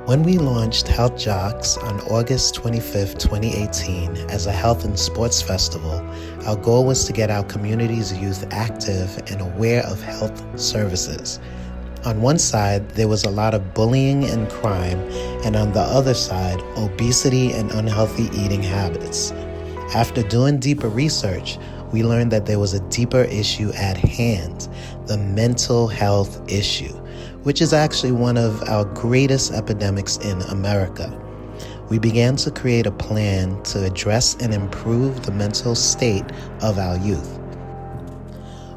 When we launched HealthJox on August 25, 2018 as a health and sports festival, our goal was to get our community's youth active and aware of health services. On one side, there was a lot of bullying and crime, and on the other side, obesity and unhealthy eating habits. After doing deeper research, we learned that there was a deeper issue at hand, the mental health issue, which is actually one of our greatest epidemics in America. We began to create a plan to address and improve the mental state of our youth.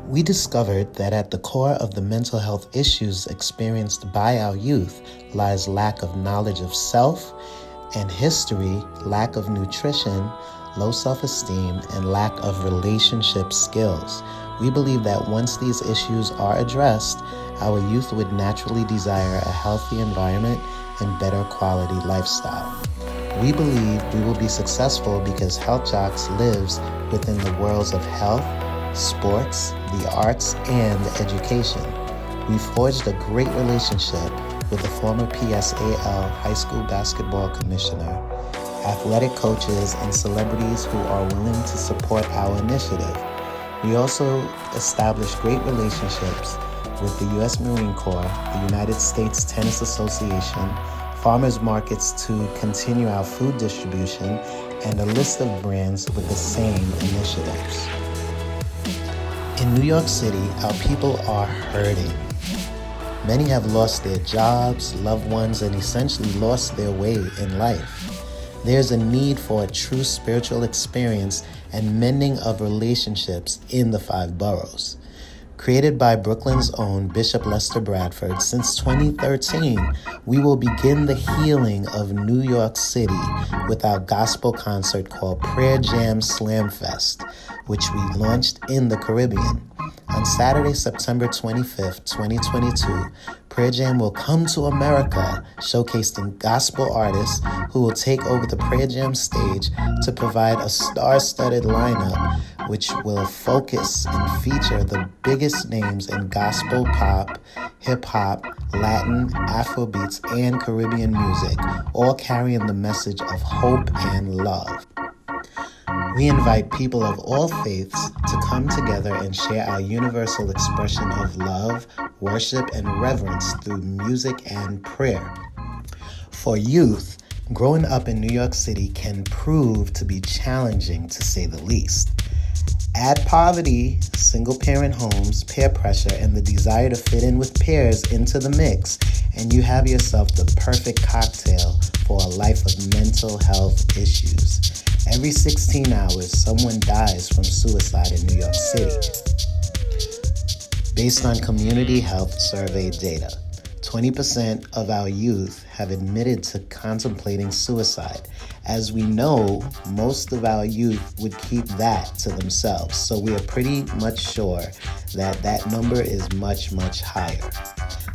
We discovered that at the core of the mental health issues experienced by our youth lies lack of knowledge of self and history, lack of nutrition, low self-esteem, and lack of relationship skills. We believe that once these issues are addressed, our youth would naturally desire a healthy environment and better quality lifestyle. We believe we will be successful because HealthJox lives within the worlds of health, sports, the arts, and education. We forged a great relationship with the former PSAL high school basketball commissioner, athletic coaches, and celebrities who are willing to support our initiative. We also established great relationships with the U.S. Marine Corps, the United States Tennis Association, farmers markets to continue our food distribution, and a list of brands with the same initiatives. In New York City, our people are hurting. Many have lost their jobs, loved ones, and essentially lost their way in life. There's a need for a true spiritual experience and mending of relationships in the 5 boroughs. Created by Brooklyn's own Bishop Lester Bradford, since 2013, we will begin the healing of New York City with our gospel concert called Prayer Jam Slam Fest, which we launched in the Caribbean. On Saturday, September 25th, 2022, Prayer Jam will come to America, showcasing gospel artists who will take over the Prayer Jam stage to provide a star-studded lineup which will focus and feature the biggest names in gospel, pop, hip-hop, Latin, Afrobeats, and Caribbean music, all carrying the message of hope and love. We invite people of all faiths to come together and share our universal expression of love, worship, and reverence through music and prayer. For youth, growing up in New York City can prove to be challenging, to say the least. Add poverty, single-parent homes, peer pressure, and the desire to fit in with peers into the mix, and you have yourself the perfect cocktail for a life of mental health issues. Every 16 hours, someone dies from suicide in New York City. Based on Community Health Survey data, 20% of our youth have admitted to contemplating suicide. As we know, most of our youth would keep that to themselves, so we are pretty much sure that that number is much, much higher.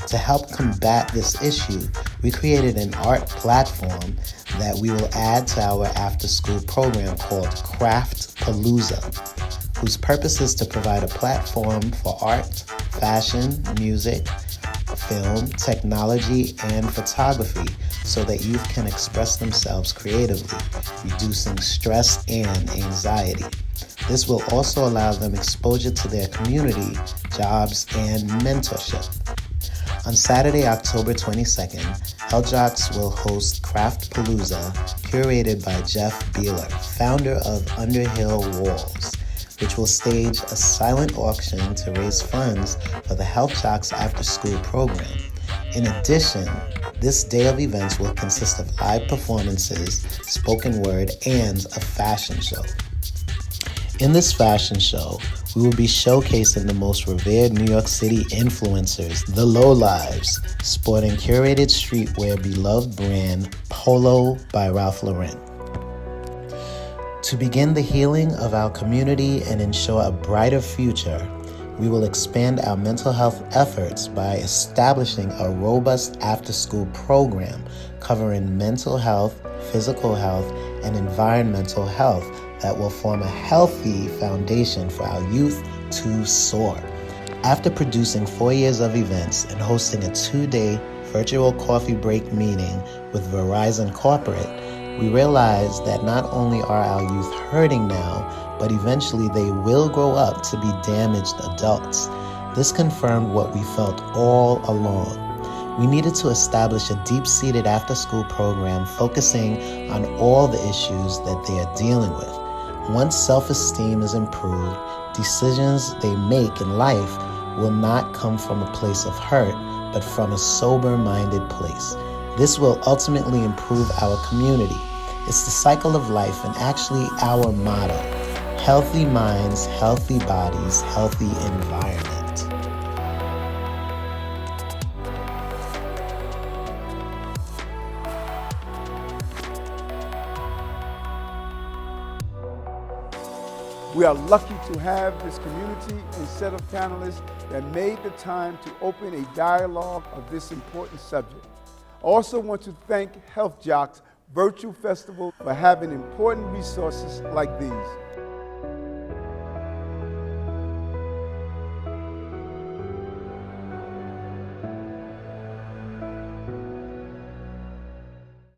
To help combat this issue, we created an art platform that we will add to our after-school program called Craft Palooza, whose purpose is to provide a platform for art, fashion, music, film, technology, and photography so that youth can express themselves creatively, reducing stress and anxiety. This will also allow them exposure to their community, jobs, and mentorship. On Saturday, October 22nd, HealthJox will host Craft Palooza, curated by Jeff Beeler, founder of Underhill Walls, which will stage a silent auction to raise funds for the HealthJox after-school program. In addition, this day of events will consist of live performances, spoken word, and a fashion show. In this fashion show, we will be showcasing the most revered New York City influencers, the Lowlives, sporting curated streetwear beloved brand Polo by Ralph Lauren. To begin the healing of our community and ensure a brighter future, we will expand our mental health efforts by establishing a robust after-school program covering mental health, physical health, and environmental health that will form a healthy foundation for our youth to soar. After producing 4 years of events and hosting a 2-day virtual coffee break meeting with Verizon Corporate, we realized that not only are our youth hurting now, but eventually they will grow up to be damaged adults. This confirmed what we felt all along. We needed to establish a deep-seated after-school program focusing on all the issues that they are dealing with. Once self-esteem is improved, decisions they make in life will not come from a place of hurt, but from a sober-minded place. This will ultimately improve our community. It's the cycle of life and actually our motto: healthy minds, healthy bodies, healthy environment. We are lucky to have this community and set of panelists that made the time to open a dialogue of this important subject. I also want to thank HealthJox Virtual Festival for having important resources like these.